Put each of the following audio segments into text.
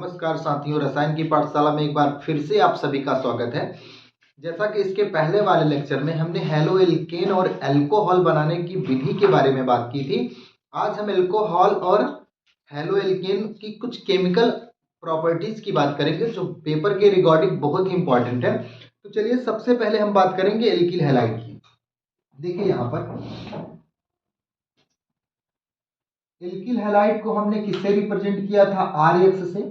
नमस्कार साथियों, रसायन की पाठशाला में एक बार फिर से आप सभी का स्वागत है। जैसा कि इसके पहले वाले लेक्चर में हमने हेलो एल्केन और अल्कोहल बनाने की विधि के बारे में बात की थी। आज हम अल्कोहल और हेलो एल्केन की कुछ केमिकल प्रॉपर्टीज की बात करेंगे जो पेपर के रिगार्डिंग बहुत ही इंपॉर्टेंट है। तो चलिए सबसे पहले हम बात करेंगे एल्किल हैलाइड की। देखिए यहाँ पर एल्किल हैलाइड को हमने किससे रिप्रेजेंट किया था? RX से।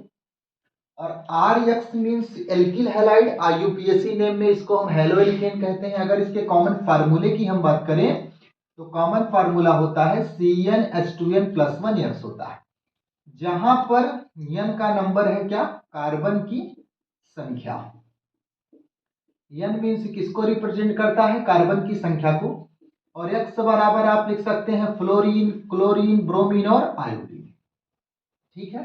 और RX means alkyl halide, IUPAC name में इसको हम हेलो एल्केन कहते हैं। अगर इसके कॉमन फार्मूले की हम बात करें तो कॉमन फार्मूला होता है CnH2n+1X होता है, जहां पर n का नंबर है क्या? कार्बन की संख्या। n मीन्स किसको रिप्रेजेंट करता है? कार्बन की संख्या को। और x बराबर आप लिख सकते हैं फ्लोरीन, क्लोरीन, ब्रोमीन और आयोडीन। ठीक है,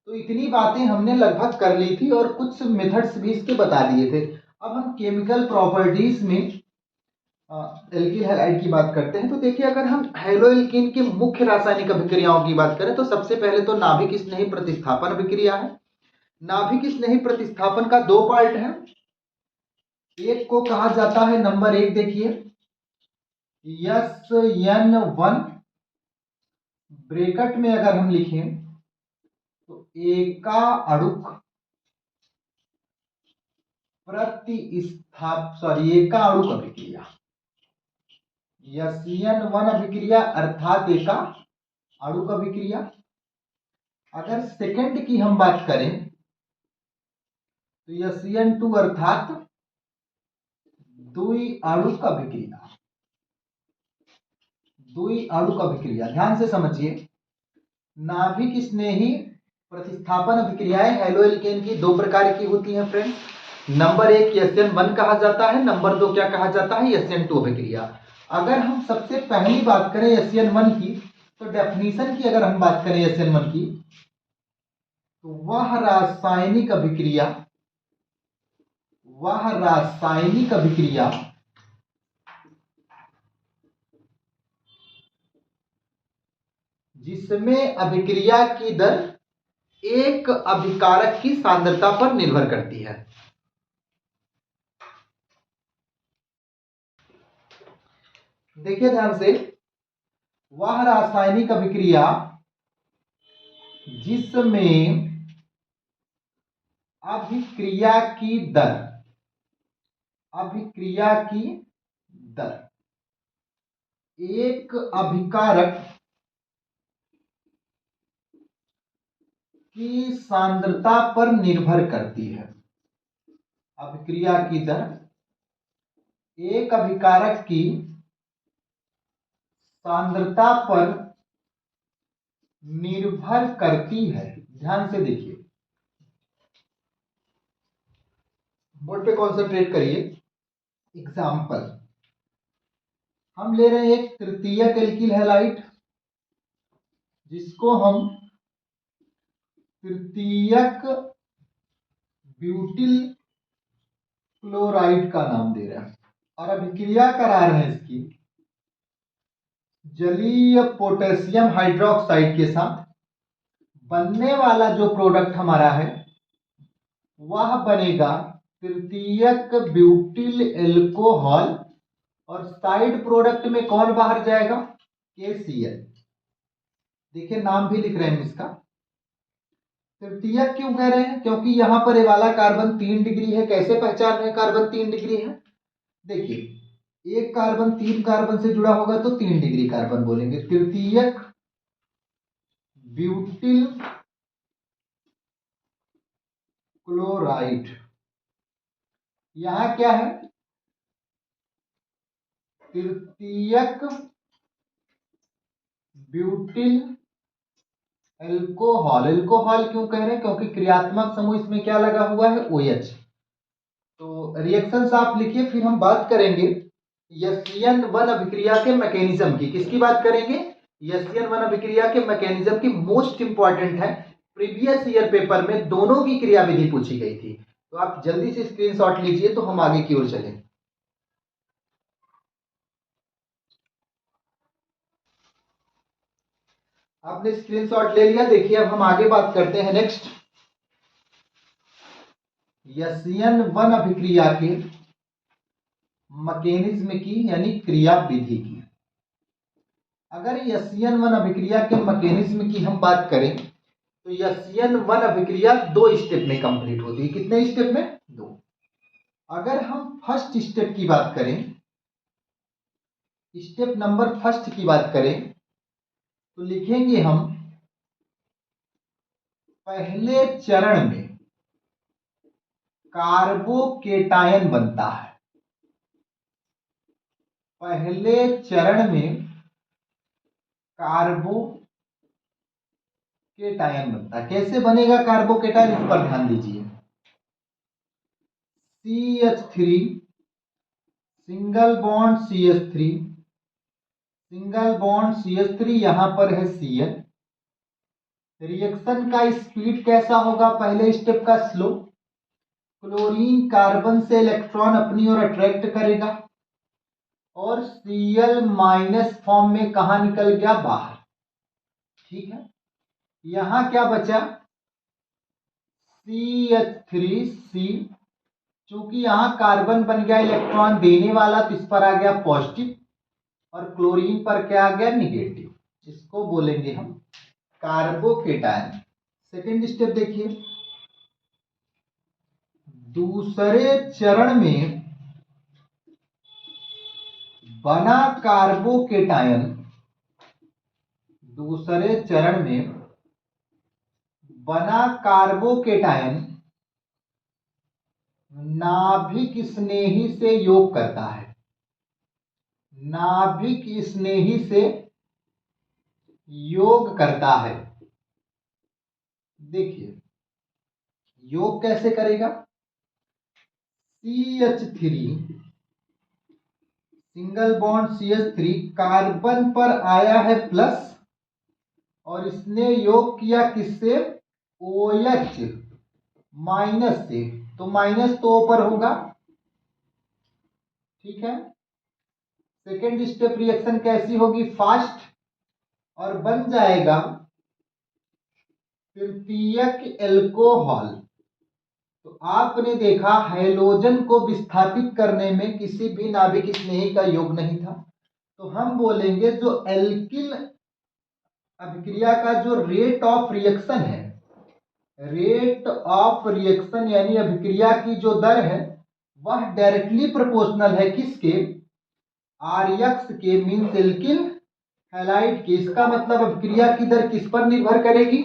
तो इतनी बातें हमने लगभग कर ली थी और कुछ मेथड्स भी इसके बता दिए थे। अब हम केमिकल प्रॉपर्टीज में एल्किल हैलाइड की बात करते हैं। तो देखिए, अगर हम हेलो एल्कीन की मुख्य रासायनिक अभिक्रियाओं की बात करें तो सबसे पहले तो नाभिक स्नेही प्रतिस्थापन अभिक्रिया है। नाभिक स्नेही प्रतिस्थापन का दो पार्ट है। एक को कहा जाता है नंबर 1, देखिए SN1, ब्रैकेट में अगर हम लिखें तो एका अणुक एका अणुक अभिक्रिया, SN1 अभिक्रिया अर्थात एका अणुक अभिक्रिया। अगर सेकंड की हम बात करें तो SN2 अर्थात द्वि अणुक अभिक्रिया। द्वि अणुक अभिक्रिया, ध्यान से समझिए। नाभिक स्नेही प्रतिस्थापन अभिक्रियाएं हेलो एल्केन की दो प्रकार की होती हैं फ्रेंड्स। नंबर 1 SN1 कहा जाता है, नंबर 2 क्या कहा जाता है? SN2 अभिक्रिया। अगर हम सबसे पहली बात करें SN1 की, तो डेफिनेशन की अगर हम बात करें SN1 की, तो वह रासायनिक अभिक्रिया जिसमें अभिक्रिया की दर एक अभिकारक की सांद्रता पर निर्भर करती है। देखिए ध्यान से, वह रासायनिक अभिक्रिया जिसमें अभिक्रिया की दर एक अभिकारक की सांद्रता पर निर्भर करती है। अभिक्रिया की दर एक अभिकारक की सांद्रता पर निर्भर करती है। ध्यान से देखिए, बोर्ड पे कॉन्सेंट्रेट करिए। एग्जाम्पल हम ले रहे हैं एक तृतीयक एल्किल हैलाइड, जिसको हम तृतीयक ब्यूटिल क्लोराइड का नाम दे रहे हैं और अभिक्रिया करा रहे हैं इसकी जलीय पोटेशियम हाइड्रोक्साइड के साथ। बनने वाला जो प्रोडक्ट हमारा है वह बनेगा तृतीयक ब्यूटिल एल्कोहल, और साइड प्रोडक्ट में कौन बाहर जाएगा? KCl। देखिए नाम भी लिख रहे हैं इसका। तृतीयक क्यों कह रहे हैं? क्योंकि यहां पर ये वाला कार्बन 3 डिग्री है। कैसे पहचान रहे हैं कार्बन 3 डिग्री है? देखिए, एक कार्बन 3 कार्बन से जुड़ा होगा तो 3 डिग्री कार्बन बोलेंगे। तृतीयक ब्यूटिल क्लोराइड, यहां क्या है? तृतीयक ब्यूटिल एल्कोहल। एल्कोहल क्यों कह रहे हैं? क्योंकि क्रियात्मक समूह इसमें क्या लगा हुआ है? OH। तो रिएक्शंस आप लिखिए, फिर हम बात करेंगे SN1 अभिक्रिया के मैकेनिज्म की। किसकी बात करेंगे? SN1 अभिक्रिया के मैकेनिज्म की। मोस्ट इंपॉर्टेंट है, प्रीवियस ईयर पेपर में दोनों की क्रियाविधि पूछी गई थी। तो आप जल्दी से स्क्रीनशॉट लीजिए तो हम आगे की ओर चलें। आपने स्क्रीनशॉट ले लिया। देखिए अब हम आगे बात करते हैं नेक्स्ट। SN1 अभिक्रिया के मैकेनिज्म की यानी क्रिया विधि की। अगर SN1 अभिक्रिया के मैकेनिज्म की हम बात करें तो SN1 अभिक्रिया 2 स्टेप में कंप्लीट होती है। कितने स्टेप में? 2। अगर हम फर्स्ट स्टेप की बात करें, स्टेप नंबर फर्स्ट की बात करें तो लिखेंगे हम पहले चरण में कार्बोकेटायन बनता है। पहले चरण में कार्बोकेटायन बनता है। कैसे बनेगा कार्बोकेटायन, इस पर ध्यान दीजिए। CH3 single bond CH3, single bond CH3, यहां पर है Cl। रिएक्शन का स्पीड कैसा होगा? पहले स्टेप का स्लो। क्लोरीन कार्बन से इलेक्ट्रॉन अपनी ओर अट्रैक्ट करेगा और Cl माइनस फॉर्म में कहा निकल गया? बाहर। ठीक है, यहां क्या बचा? CH3C। चूंकि यहां कार्बन बन गया इलेक्ट्रॉन देने वाला तो इस पर आ गया पॉजिटिव और क्लोरीन पर क्या आ गया? निगेटिव। इसको बोलेंगे हम कार्बोकेटायन। सेकेंड स्टेप देखिए, दूसरे चरण में बना कार्बोकेटायन, दूसरे चरण में बना कार्बोकेटायन नाभिक स्नेही से योग करता है। नाभिक स्नेही से योग करता है। देखिए योग कैसे करेगा? CH3 single bond CH3 carbon पर आया है प्लस और इसने योग किया किससे? OH माइनस से। तो माइनस तो ऊपर होगा। ठीक है, सेकेंड स्टेप रिएक्शन कैसी होगी? फास्ट, और बन जाएगा तृतीयक एल्कोहल। तो आपने देखा हैलोजन को विस्थापित करने में किसी भी नाभिक स्नेही का योग नहीं था। तो हम बोलेंगे जो एल्किल अभिक्रिया का जो रेट ऑफ रिएक्शन है, रेट ऑफ रिएक्शन यानी अभिक्रिया की जो दर है वह डायरेक्टली प्रोपोर्शनल है किसके? RX के, मीन्स एल्किल हैलाइड के। इसका मतलब अभिक्रिया की दर किस पर निर्भर करेगी?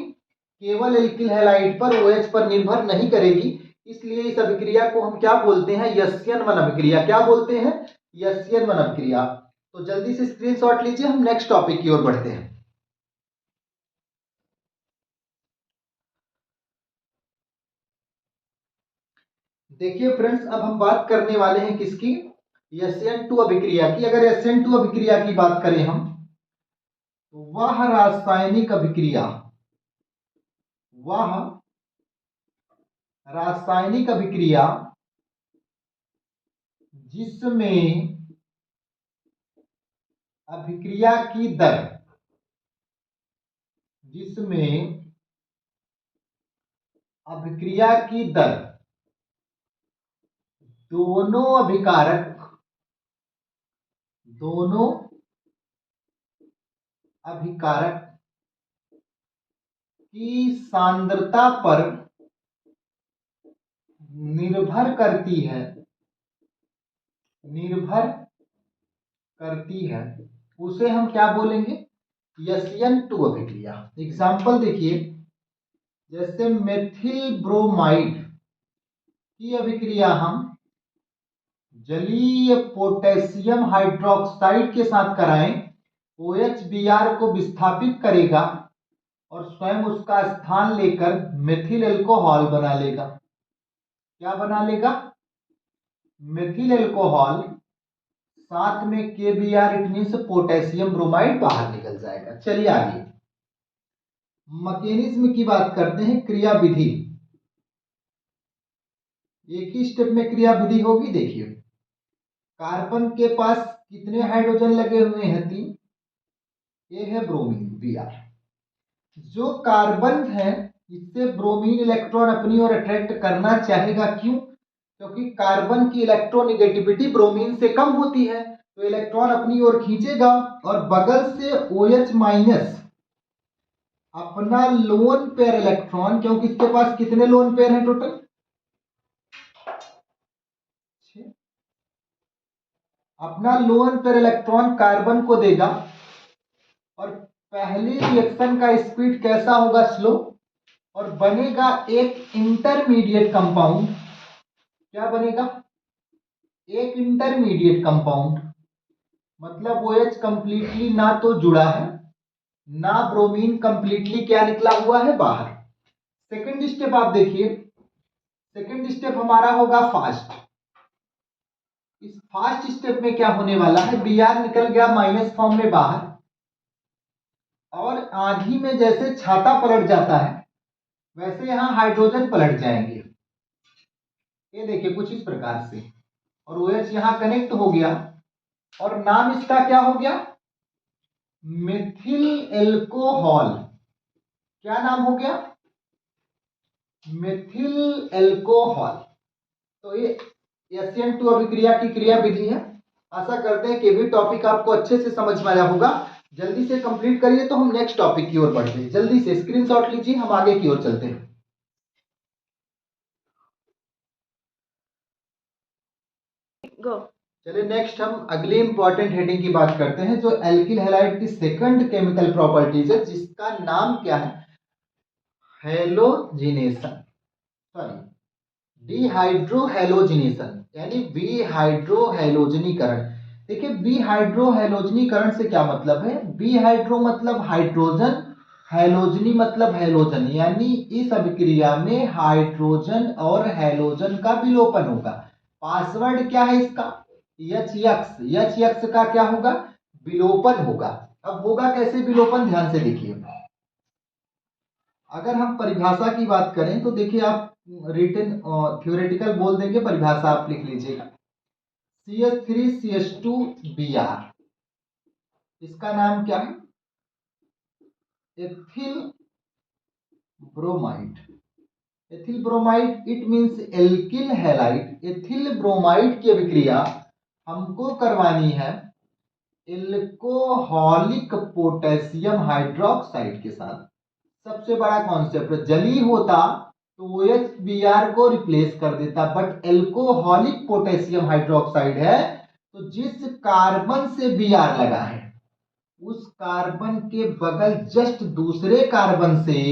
केवल एल्किल हैलाइड पर, OH पर निर्भर नहीं करेगी। इसलिए इस अभिक्रिया को हम क्या बोलते हैं? SN1 अभिक्रिया। क्या बोलते हैं? SN1 अभिक्रिया। तो जल्दी से स्क्रीनशॉट लीजिए, हम नेक्स्ट टॉपिक की ओर बढ़ते हैं। देखिए फ्रेंड्स, अब हम बात करने वाले हैं किसकी? SN2 अभिक्रिया की। अगर SN2 अभिक्रिया की बात करें हम तो वह रासायनिक अभिक्रिया, वह रासायनिक अभिक्रिया जिसमें अभिक्रिया की दर, जिसमें अभिक्रिया की दर दोनों अभिकारक, दोनों अभिकारक की सांद्रता पर निर्भर करती है, निर्भर करती है, उसे हम क्या बोलेंगे? SN2 अभिक्रिया। एग्जाम्पल देखिए, जैसे मेथिल ब्रोमाइड की अभिक्रिया हम जलीय पोटेशियम हाइड्रोक्साइड के साथ कराएं, OHBr को विस्थापित करेगा और स्वयं उसका स्थान लेकर मेथिल एल्कोहल बना लेगा। क्या बना लेगा? Methyl alcohol. साथ में KBr, it means potassium bromide बाहर निकल जाएगा। चलिए आगे मैकेनिज्म की बात करते हैं, क्रिया विधि। एक ही स्टेप में क्रिया विधि होगी। देखिए, कार्बन के पास कितने हाइड्रोजन लगे हुए हैं? 3। ये है ब्रोमीन Br। जो कार्बन है इससे ब्रोमीन इलेक्ट्रॉन अपनी ओर अट्रैक्ट करना चाहेगा। क्यों? क्योंकि कार्बन की इलेक्ट्रोनेगेटिविटी ब्रोमीन से कम होती है, तो इलेक्ट्रॉन अपनी ओर खींचेगा और बगल से OH माइनस अपना लोन पेयर इलेक्ट्रॉन, क्योंकि इसके पास कितने लोन पेयर हैं टोटल? 6। अपना लोन पेयर इलेक्ट्रॉन कार्बन को देगा और पहली रिएक्शन का स्पीड कैसा होगा? स्लो, और बनेगा एक इंटरमीडिएट कंपाउंड। क्या बनेगा? एक इंटरमीडिएट कंपाउंड, मतलब OH कंप्लीटली ना तो जुड़ा है, ना ब्रोमीन कंप्लीटली क्या निकला हुआ है बाहर। सेकंड स्टेप आप देखिए, सेकंड स्टेप हमारा होगा फास्ट। इस फास्ट स्टेप में क्या होने वाला है? Br निकल गया माइनस फॉर्म में बाहर, और आंधी में जैसे छाता पलट जाता है वैसे यहां हाइड्रोजन पलट जाएंगे। ये देखिए कुछ इस प्रकार से, और OH यहां कनेक्ट हो गया और नाम इसका क्या हो गया? मिथिल एल्कोहल। क्या नाम हो गया? मिथिल एल्कोहल। तो ये SN2 अभिक्रिया की क्रिया विधि है। आशा करते हैं कि भी टॉपिक आपको अच्छे से समझ में आया होगा। जल्दी से कंप्लीट करिए तो हम नेक्स्ट टॉपिक की ओर बढ़ते हैं। जल्दी से स्क्रीनशॉट लीजिए, हम आगे की ओर चलते हैं। चलिए नेक्स्ट हम अगली इंपॉर्टेंट हेडिंग की बात करते हैं, जो एल्किल हैलाइड की सेकंड केमिकल प्रॉपर्टीज है, जिसका नाम क्या है? हेलोजिनेशन, सॉरी डिहाइड्रोहेलोजिनेशन, यानी विहाइड्रोहेलोजनीकरण। देखिए विहाइड्रोहेलोजनीकरण से क्या मतलब है? विहाइड्रो मतलब हाइड्रोजन, हेलोजनी मतलब हेलोजन, यानी इस अभिक्रिया में हाइड्रोजन और हेलोजन का विलोपन होगा। पासवर्ड क्या है इसका? HX का क्या होगा? विलोपन होगा। अब होगा कैसे विलोपन? ध्यान से देखिए। अगर हम परिभाषा की बात करें तो देखिए, आप रिटन थ्योरेटिकल बोल देंगे, परिभाषा आप लिख लीजिएगा। CH3CH2Br, इसका नाम क्या है? Ethyl bromide. Ethyl bromide it means alkyl halide. Ethyl bromide की अभिक्रिया हमको करवानी है एल्कोहलिक पोटेशियम हाइड्रोक्साइड के साथ। सबसे बड़ा कॉन्सेप्ट, जली होता तो OHBr को रिप्लेस कर देता, बट एल्कोहलिक पोटेशियम हाइड्रोक्साइड है, तो जिस कार्बन से Br लगा है उस कार्बन के बगल जस्ट दूसरे कार्बन से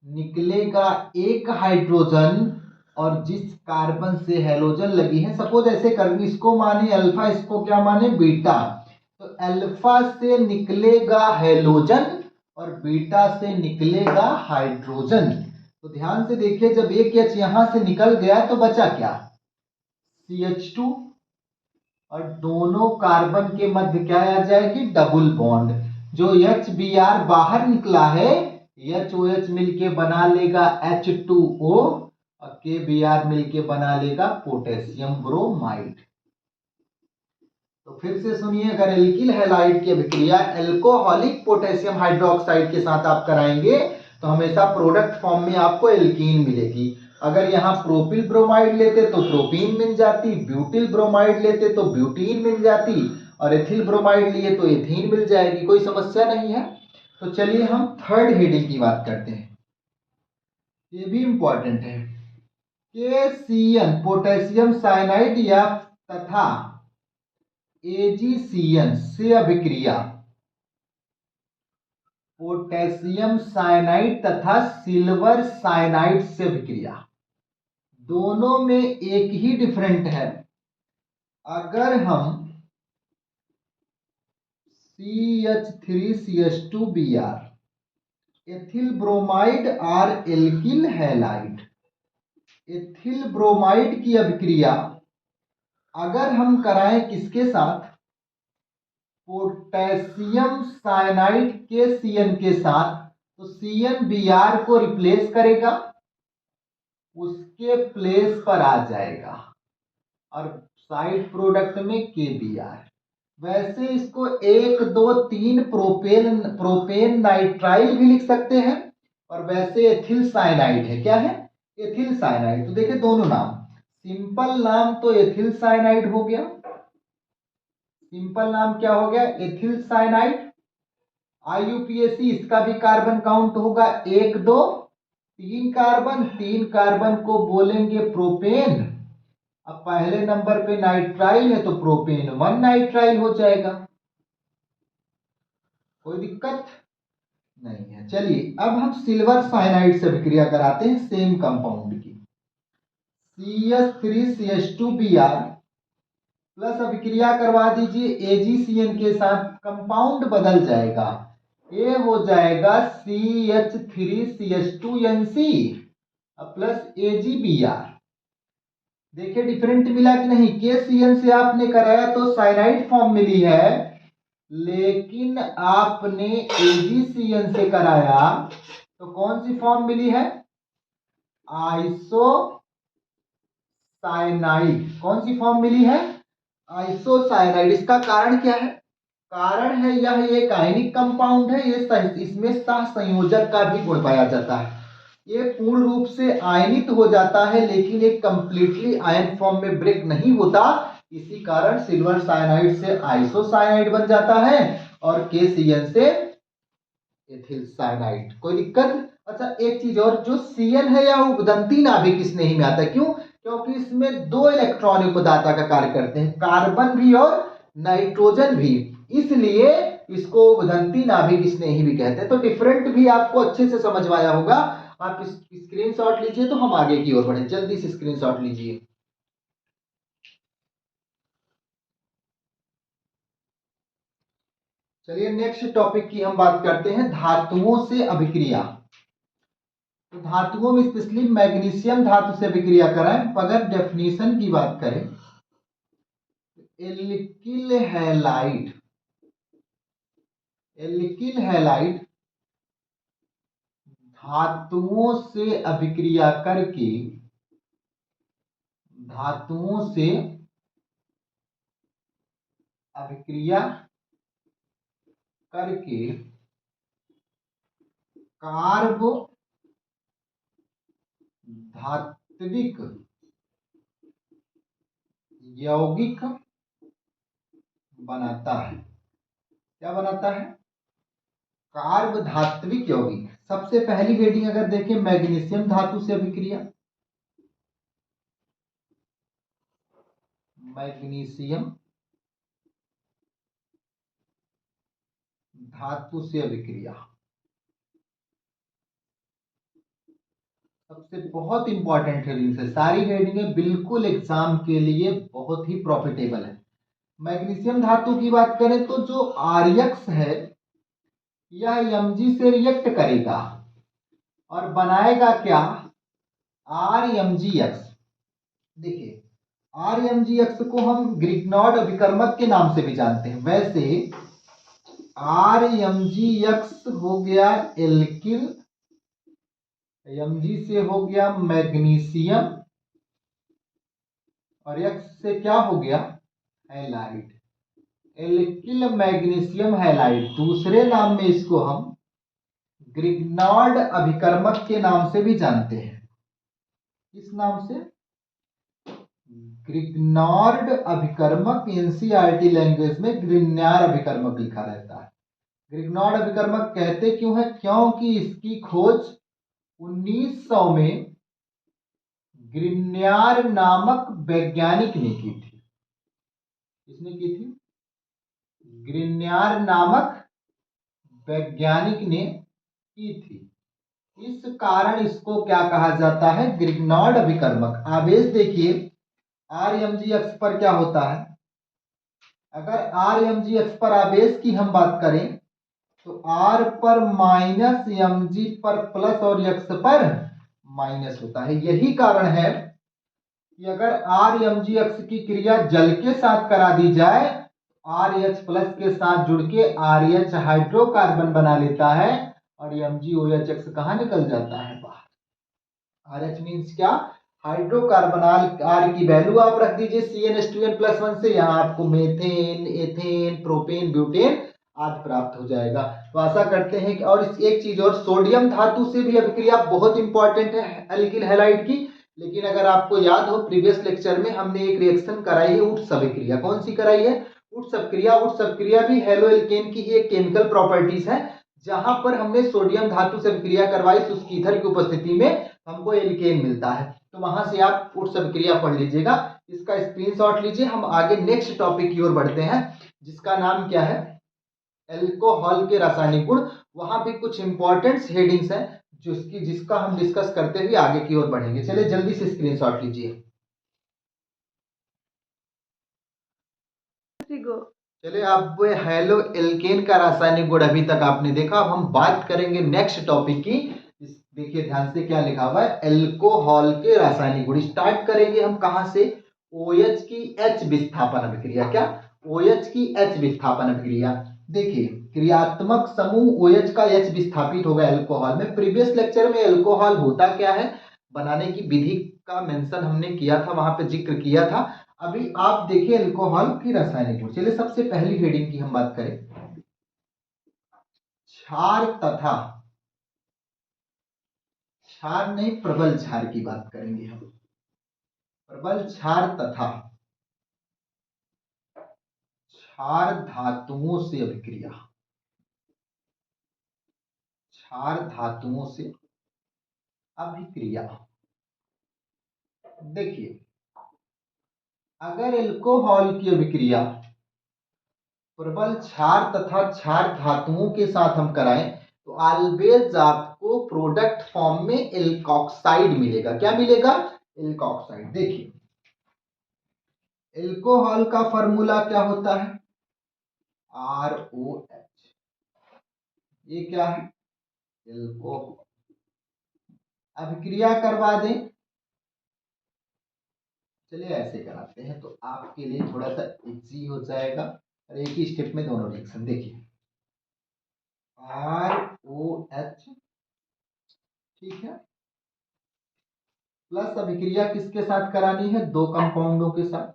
निकलेगा एक हाइड्रोजन, और जिस कार्बन से हेलोजन लगी है, सपोज ऐसे कर, इसको माने अल्फा, इसको क्या माने? बीटा। तो अल्फा से निकलेगा हेलोजन और बीटा से निकलेगा हाइड्रोजन। तो ध्यान से देखिए, जब एक H यहां से निकल गया तो बचा क्या? CH2, और दोनों कार्बन के मध्य क्या आ जाएगी? Double bond. जो HBr बाहर निकला है, HOH मिलके बना लेगा H2O, और KBr मिलके बना लेगा पोटेशियम ब्रोमाइड। तो फिर से सुनिए, अगर एल्किल हैलाइड की अभिक्रिया एल्कोहलिक पोटेशियम हाइड्रोक्साइड के साथ आप कराएंगे तो हमेशा प्रोडक्ट फॉर्म में आपको एल्कीन मिलेगी। अगर यहाँ प्रोपिल ब्रोमाइड लेते तो प्रोपीन मिल जाती, ब्यूटिल ब्रोमाइड लेते तो ब्यूटीन मिल जाती, और एथिल ब्रोमाइड लिए तो एथीन मिल जाएगी। कोई समस्या नहीं है। तो चलिए हम थर्ड हेडिंग की बात करते हैं, ये भी इंपॉर्टेंट है। KCN पोटेशियम साइनाइड या तथा AgCN से अभिक्रिया पोटेशियम साइनाइड तथा सिल्वर साइनाइड से अभिक्रिया, दोनों में एक ही डिफरेंट है। अगर हम CH3CH2Br एथिल ब्रोमाइड और एल्किल हैलाइड, एथिल ब्रोमाइड की अभिक्रिया अगर हम कराएं किसके साथ? पोटेशियम साइनाइड के CN के साथ, तो CN Br को रिप्लेस करेगा, उसके प्लेस पर आ जाएगा, और साइड प्रोडक्ट में KBr। वैसे इसको 1 2 3 प्रोपेन नाइट्राइल भी लिख सकते हैं, और वैसे एथिल साइनाइड है। क्या है? Ethyl cyanide. तो देखिए दोनों नाम, सिंपल नाम तो एथिल साइनाइड हो गया, सिंपल नाम क्या हो गया? Ethyl cyanide. IUPAC, इसका भी कार्बन काउंट होगा 1 2 3 कार्बन, 3 कार्बन को बोलेंगे प्रोपेन। अब पहले नंबर पे नाइट्राइल है तो प्रोपेन 1 नाइट्राइल हो जाएगा, कोई दिक्कत नहीं है। चलिए अब हम सिल्वर साइनाइड से अभिक्रिया कराते हैं सेम कंपाउंड की। CH3CH2Br प्लस अभिक्रिया करवा दीजिए AgCN के साथ, कंपाउंड बदल जाएगा, ये हो जाएगा CH3CH2NC प्लस AgBr। देखिए डिफरेंट मिला कि नहीं? KCN से आपने कराया तो साइनाइड फॉर्म मिली है, लेकिन आपने AgCN से कराया तो कौन सी फॉर्म मिली है? आइसोसाइनाइड। कौन सी फॉर्म मिली है? आइसोसाइनाइड। इसका कारण क्या है? कारण है यह एक आयनिक कंपाउंड है, ये इसमें सहसंयोजक का भी गुण पाया जाता है। ये पूर्ण रूप से आयनित हो जाता है लेकिन एक कंप्लीटली आयन फॉर्म में ब्रेक नहीं होता, इसी कारण सिल्वर साइनाइड से आइसोसाइनाइड बन जाता है और KCN से एथिल साइनाइड। कोई दिक्कत? अच्छा एक चीज और, जो CN है यह उदंती नाभिक स्नेही में आता है। क्यों? क्योंकि इसमें 2 इलेक्ट्रॉन उपदाता का कार्य करते हैं, कार्बन भी और नाइट्रोजन भी, इसलिए इसको उदंती नाभिक स्नेही भी कहते हैं। तो डिफरेंट भी आपको अच्छे से समझ में आया होगा। आप इस स्क्रीनशॉट लीजिए तो हम आगे की ओर बढ़े, जल्दी से स्क्रीनशॉट लीजिए। चलिए नेक्स्ट टॉपिक की हम बात करते हैं, धातुओं से अभिक्रिया। तो धातुओं में स्पेशली मैग्नीशियम धातु से अभिक्रिया कराएं। अगर डेफिनेशन की बात करें, एल्किल हैलाइड, एल्किल हैलाइड धातुओं से अभिक्रिया करके, धातुओं से अभिक्रिया करके कार्ब धात्विक यौगिक बनाता है। क्या बनाता है? कार्ब धात्विक यौगिक। सबसे पहली हेडिंग अगर देखें, मैग्नीशियम धातु से अभिक्रिया, मैग्नीशियम धातु से अभिक्रिया सबसे बहुत इंपॉर्टेंट हेडिंग है। सारी हेडिंगें बिल्कुल एग्जाम के लिए बहुत ही प्रॉफिटेबल है। मैग्नीशियम धातु की बात करें तो जो आर्यक्स है यह Mg से रिएक्ट करेगा और बनाएगा क्या? RMgX। देखिए RMgX को हम ग्रिग्नॉर्ड अभिकर्मक के नाम से भी जानते हैं। वैसे RMgX हो गया एल्किल, Mg से हो गया मैग्नीशियम और X से क्या हो गया? हैलाइड। एल्किल मैग्नीशियम हैलाइड, दूसरे नाम में इसको हम ग्रिग्नॉर्ड अभिकर्मक के नाम से भी जानते हैं। किस नाम से? ग्रिग्नॉर्ड अभिकर्मक। एनसीईआरटी लैंग्वेज में ग्रिग्नार अभिकर्मक लिखा रहता है। ग्रिग्नॉर्ड अभिकर्मक कहते क्यों है? क्योंकि इसकी खोज 1900 में ग्रिग्नार नामक वैज्ञानिक ने की थी। किसने की थी? ग्रिग्नार नामक वैज्ञानिक ने की थी। इस कारण इसको क्या कहा जाता है? ग्रिग्नॉर्ड अभिकर्मक। आवेश देखिए RMgX पर क्या होता है? अगर RMgX पर आवेश की हम बात करें तो R पर -mg पर प्लस और X पर माइनस होता है। यही कारण है कि अगर RMgX की क्रिया जल के साथ करा दी जाए, RH प्लस के साथ जुड़ के RH हाइड्रोकार्बन बना लेता है और MgOH कहाँ निकल जाता है? बाहर। RH मीन्स क्या? हाइड्रोकार्बोनाल। R की वैल्यू आप रख दीजिए CnH2n+1 से, यहाँ आपको मेथेन, एथेन, प्रोपेन, ब्यूटेन आज प्राप्त हो जाएगा। तो आशा करते हैं कि, और इस एक चीज और, सोडियम धातु से भी अभिक्रिया बहुत इंपॉर्टेंट है एल्किल हैलाइड की। लेकिन अगर आपको याद हो प्रीवियस लेक्चर में हमने एक रिएक्शन कराई है उट्स अभिक्रिया। कौन सी कराई है? उट्स अभिक्रिया। उट्स अभिक्रिया भी हेलो एल्केन की ही एक केमिकल प्रॉपर्टीज है, जहां पर हमने सोडियम धातु से अभिक्रिया करवाई तो उसकी ईथर की उपस्थिति में हमको एल्केन मिलता है। तो वहां से आप उट्स अभिक्रिया पढ़ लीजिएगा, इसका स्क्रीनशॉट लीजिए। हम आगे नेक्स्ट टॉपिक की ओर बढ़ते हैं, जिसका नाम क्या है? एल्कोहल के रासायनिक गुण। वहां भी कुछ इंपॉर्टेंट हेडिंग्स हैं जिसका हम डिस्कस करते हुए आगे की ओर बढ़ेंगे। चलिए जल्दी से स्क्रीनशॉट लीजिए। चलिए, अब हेलो एल्केन का रासायनिक गुण अभी तक आपने देखा। अब हम बात करेंगे नेक्स्ट टॉपिक की। देखिए ध्यान से क्या लिखा हुआ है, एल्कोहल के रासायनिक गुण। स्टार्ट करेंगे हम कहां से? OH की H विस्थापन अभिक्रिया। क्या? OH की H विस्थापन अभिक्रिया। देखिए क्रियात्मक समूह OH का H विस्थापित होगा एल्कोहल में। प्रीवियस लेक्चर में एल्कोहल होता क्या है, बनाने की विधि का मेंशन हमने किया था, वहां पे जिक्र किया था। अभी आप देखिए एल्कोहल की रासायनिक गुण। चलिए सबसे पहली हेडिंग की हम बात करें, क्षार तथा, क्षार नहीं प्रबल क्षार की बात करेंगे हम। प्रबल क्षार तथा क्षार धातुओं से अभिक्रिया। क्षार धातुओं से अभिक्रिया। देखिए अगर एल्कोहल की अभिक्रिया प्रबल क्षार तथा क्षार धातुओं के साथ हम कराएं तो ऑलवेज आपको प्रोडक्ट फॉर्म में एल्कोक्साइड मिलेगा। क्या मिलेगा? एल्कोक्साइड। देखिए एल्कोहल का फॉर्मूला क्या होता है? ROH। ये क्या है? एल्कोहल। अभिक्रिया करवा दें। चलिए ऐसे कराते हैं तो आपके लिए थोड़ा सा इजी हो जाएगा और एक ही स्टेप में दोनों रिएक्शन। देखिए ROH, ठीक है, प्लस अभिक्रिया किसके साथ करानी है? दो कंपाउंडों के साथ।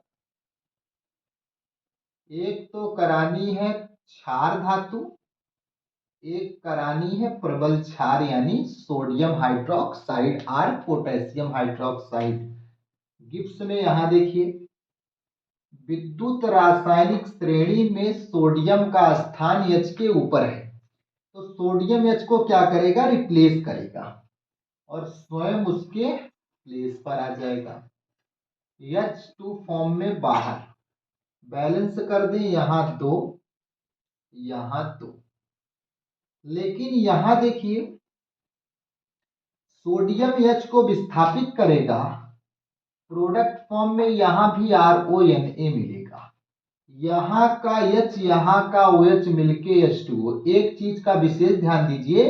एक तो करानी है क्षार धातु, एक करानी है प्रबल क्षार यानी सोडियम हाइड्रोक्साइड और पोटेशियम हाइड्रोक्साइड। गिब्स में यहां देखिए विद्युत रासायनिक श्रेणी में सोडियम का स्थान H के ऊपर है, तो सोडियम H को क्या करेगा? रिप्लेस करेगा और स्वयं उसके प्लेस पर आ जाएगा। H2 फॉर्म में बाहर बैलेंस कर दें, यहां दो, यहां दो। लेकिन यहां देखिए सोडियम H को विस्थापित करेगा, प्रोडक्ट फॉर्म में यहां भी RONA मिलेगा। यहां का H यहां का OH मिलके H2O। एक चीज का विशेष ध्यान दीजिए,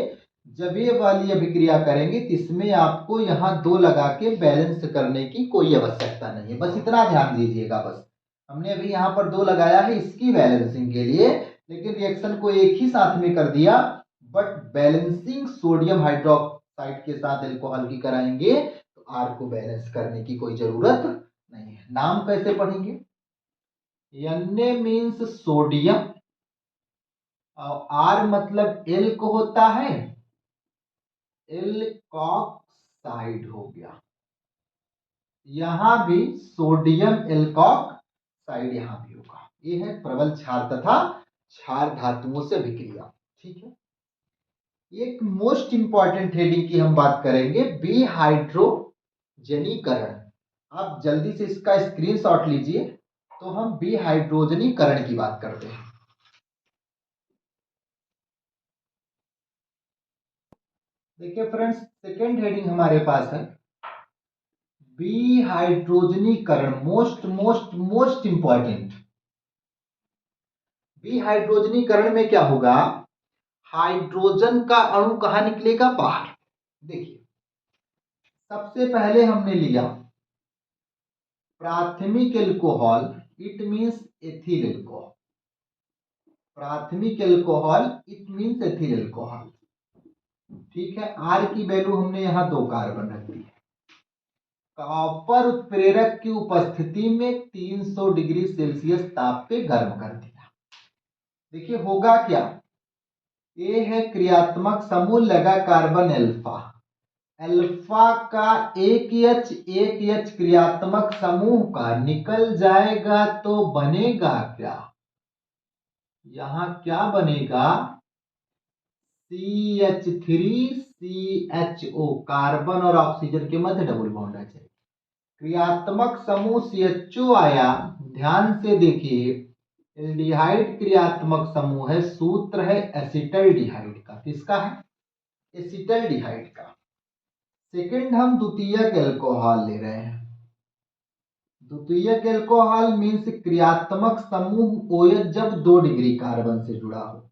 जब ये वाली अभिक्रिया करेंगे तो इसमें आपको यहां दो लगा के बैलेंस करने की कोई आवश्यकता नहीं है। बस इतना ध्यान दीजिएगा। बस हमने अभी यहां पर दो लगाया है इसकी बैलेंसिंग के लिए, लेकिन रिएक्शन को एक ही साथ में कर दिया। बट बैलेंसिंग सोडियम हाइड्रोक्साइड के साथ एल्कोहल की कराएंगे तो R को बैलेंस करने की कोई जरूरत नहीं है। नाम कैसे पढ़ेंगे? Na मीन्स सोडियम और R मतलब एल को होता है, एल्कोक्साइड हो गया। यहां भी सोडियम एल्कोक्साइड यहां भी होगा। ये है प्रबल क्षार तथा क्षार धातुओं से अभिक्रिया। ठीक है, एक मोस्ट इंपॉर्टेंट हेडिंग की हम बात करेंगे, विहाइड्रोजनीकरण। आप जल्दी से इसका स्क्रीनशॉट लीजिए। तो हम विहाइड्रोजनीकरण की बात करते हैं। देखिए फ्रेंड्स, सेकेंड हेडिंग हमारे पास है विहाइड्रोजनीकरण। Most most most important. विहाइड्रोजनीकरण में क्या होगा? हाइड्रोजन का अणु कहां निकलेगा? बाहर। देखिए सबसे पहले हमने लिया प्राथमिक alcohol, it means ethyl alcohol. प्राथमिक alcohol it means ethyl alcohol. ठीक है, आर की वैल्यू हमने यहां 2 कार्बन रख दी। कॉपर उत्प्रेरक की उपस्थिति में 300 डिग्री सेल्सियस ताप पे गर्म कर दिया। देखिए होगा क्या, ए है क्रियात्मक समूह लगा कार्बन अल्फा, अल्फा का एक एच क्रियात्मक समूह का निकल जाएगा तो बनेगा क्या, यहां क्या बनेगा, CH3CHO, कार्बन और ऑक्सीजन के मध्य डबल बॉन्ड आ जाएगा। क्रियात्मक समूह CHO आया, ध्यान से देखिए, एल्डिहाइड क्रियात्मक समूह है, सूत्र है एसिटल्डिहाइड का, किसका है, एसिटल्डिहाइड का। सेकंड हम द्वितीयक एल्कोहल ले रहे हैं, द्वितीयक एल्कोहल मीन्स क्रियात्मक समूह OH जब 2 डिग्री कार्बन से जुड़ा हो,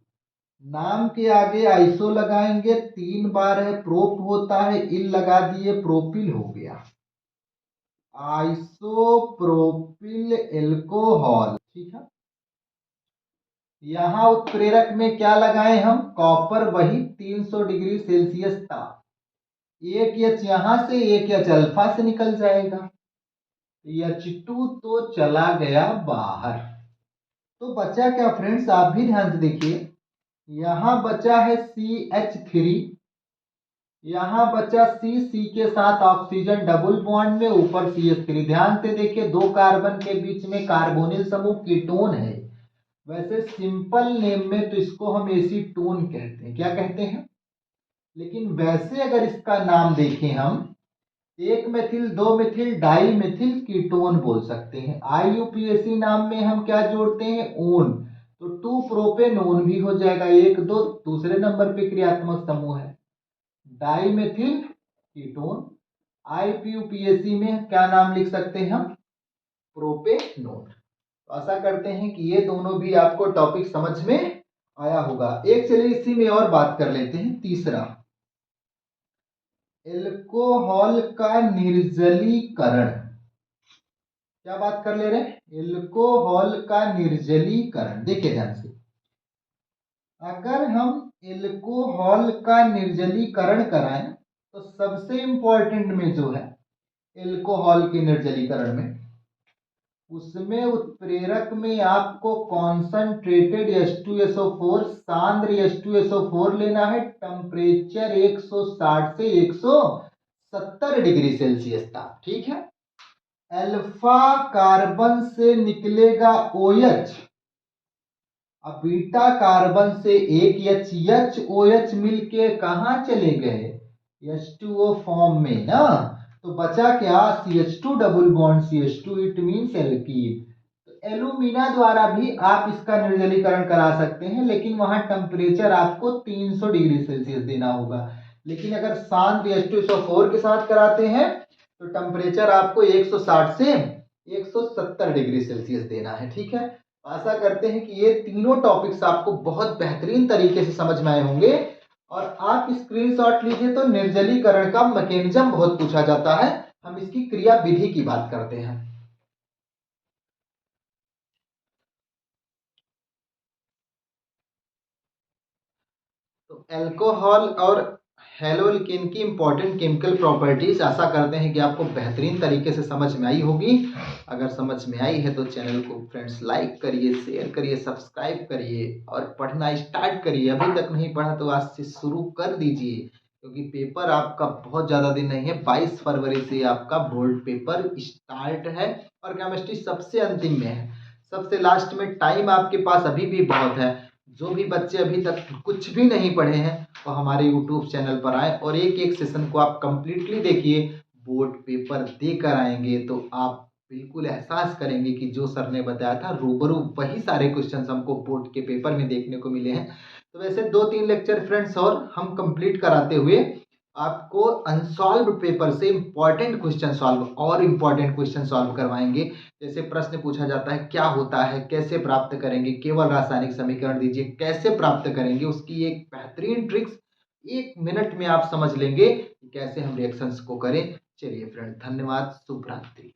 नाम के आगे आइसो लगाएंगे, 3 बार है, प्रोप होता है, इल लगा दिए, प्रोपिल हो गया, आइसोप्रोपिल एल्कोहल, ठीक है। यहां उत्प्रेरक में क्या लगाए हम, कॉपर, वही 300 डिग्री सेल्सियस ताप, एक एच यहां से एक एच अल्फा से निकल जाएगा, H2 तो चला गया बाहर, तो बचा क्या फ्रेंड्स, आप भी ध्यान से देखिए, यहां बचा है CH3, यहां बचा C के साथ ऑक्सीजन डबल बॉन्ड में, ऊपर CH3, ध्यान से देखिए 2 कार्बन के बीच में कार्बोनिल समूह कीटोन है, वैसे सिंपल नेम में तो इसको हम एसीटोन कहते हैं, क्या कहते हैं, लेकिन वैसे अगर इसका नाम देखें हम, 1 methyl 2 methyl di methyl ketone बोल सकते हैं। IUPAC नाम में हम क्या जोड़ते हैं, ओन, तो 2 प्रोपेनोन भी हो जाएगा, 1 2 दूसरे नंबर पे क्रियात्मक समूह है डाई मेथिल कीटोन। IUPAC में क्या नाम लिख सकते हैं हम, प्रोपेनोन। तो आशा करते हैं कि ये दोनों भी आपको टॉपिक समझ में आया होगा। एक चलिए इसी में और बात कर लेते हैं, तीसरा, एल्कोहल का निर्जलीकरण, क्या बात कर ले रहे हैं, एल्कोहल का निर्जलीकरण। देखिए ध्यान से, अगर हम एल्कोहल का निर्जलीकरण कराएं तो सबसे इंपॉर्टेंट में जो है एल्कोहल के निर्जलीकरण में, उसमें उत्प्रेरक में आपको कॉन्संट्रेटेड H2SO4 सांद्र H2SO4 लेना है, टेम्परेचर 160 से 170 डिग्री सेल्सियस ताप, ठीक है। अल्फा कार्बन से निकलेगा OH, अब बीटा कार्बन से एक HOH मिलके कहां चले गए, H2O फॉर्म में ना, तो बचा क्या, CH2 double bond CH2, it means alkene. तो एल्यूमिना द्वारा भी आप इसका निर्जलीकरण करा सकते हैं, लेकिन वहां टेम्परेचर आपको 300 डिग्री सेल्सियस देना होगा, लेकिन अगर सांद्र H2SO4 के साथ कराते हैं तो टेम्परेचर आपको 160 से 170 डिग्री सेल्सियस देना है, ठीक है। आशा करते हैं कि ये तीनों टॉपिक्स आपको बहुत बेहतरीन तरीके से समझ में आए होंगे। और आप स्क्रीनशॉट लीजिए, तो निर्जलीकरण का मैकेनिज्म बहुत पूछा जाता है, हम इसकी क्रिया विधि की बात करते हैं। तो अल्कोहल और हेलोल्केन की इंपॉर्टेंट केमिकल प्रॉपर्टीज, आशा करते हैं कि आपको बेहतरीन तरीके से समझ में आई होगी। अगर समझ में आई है तो चैनल को फ्रेंड्स लाइक करिए, शेयर करिए, सब्सक्राइब करिए और पढ़ना स्टार्ट करिए। अभी तक नहीं पढ़ा तो आज से शुरू कर दीजिए, क्योंकि पेपर आपका बहुत ज़्यादा दिन नहीं है, 22 फरवरी से आपका बोर्ड पेपर स्टार्ट है और केमिस्ट्री सबसे अंतिम में है, सबसे लास्ट में। टाइम आपके पास अभी भी बहुत है। जो भी बच्चे अभी तक कुछ भी नहीं पढ़े हैं वो हमारे यूट्यूब चैनल पर आए और एक एक सेशन को आप कंप्लीटली देखिए। बोर्ड पेपर देकर आएंगे तो आप बिल्कुल एहसास करेंगे कि जो सर ने बताया था रूबरू वही सारे क्वेश्चंस हमको बोर्ड के पेपर में देखने को मिले हैं। तो वैसे 2-3 लेक्चर फ्रेंड्स और हम कंप्लीट कराते हुए आपको अनसॉल्व पेपर से इंपॉर्टेंट क्वेश्चन सॉल्व और इंपॉर्टेंट क्वेश्चन सॉल्व करवाएंगे। जैसे प्रश्न पूछा जाता है क्या होता है, कैसे प्राप्त करेंगे, केवल रासायनिक समीकरण दीजिए, कैसे प्राप्त करेंगे, उसकी एक बेहतरीन ट्रिक्स 1 मिनट में आप समझ लेंगे कि कैसे हम रिएक्शंस को करें। चलिए फ्रेंड, धन्यवाद, शुभ रात्रि।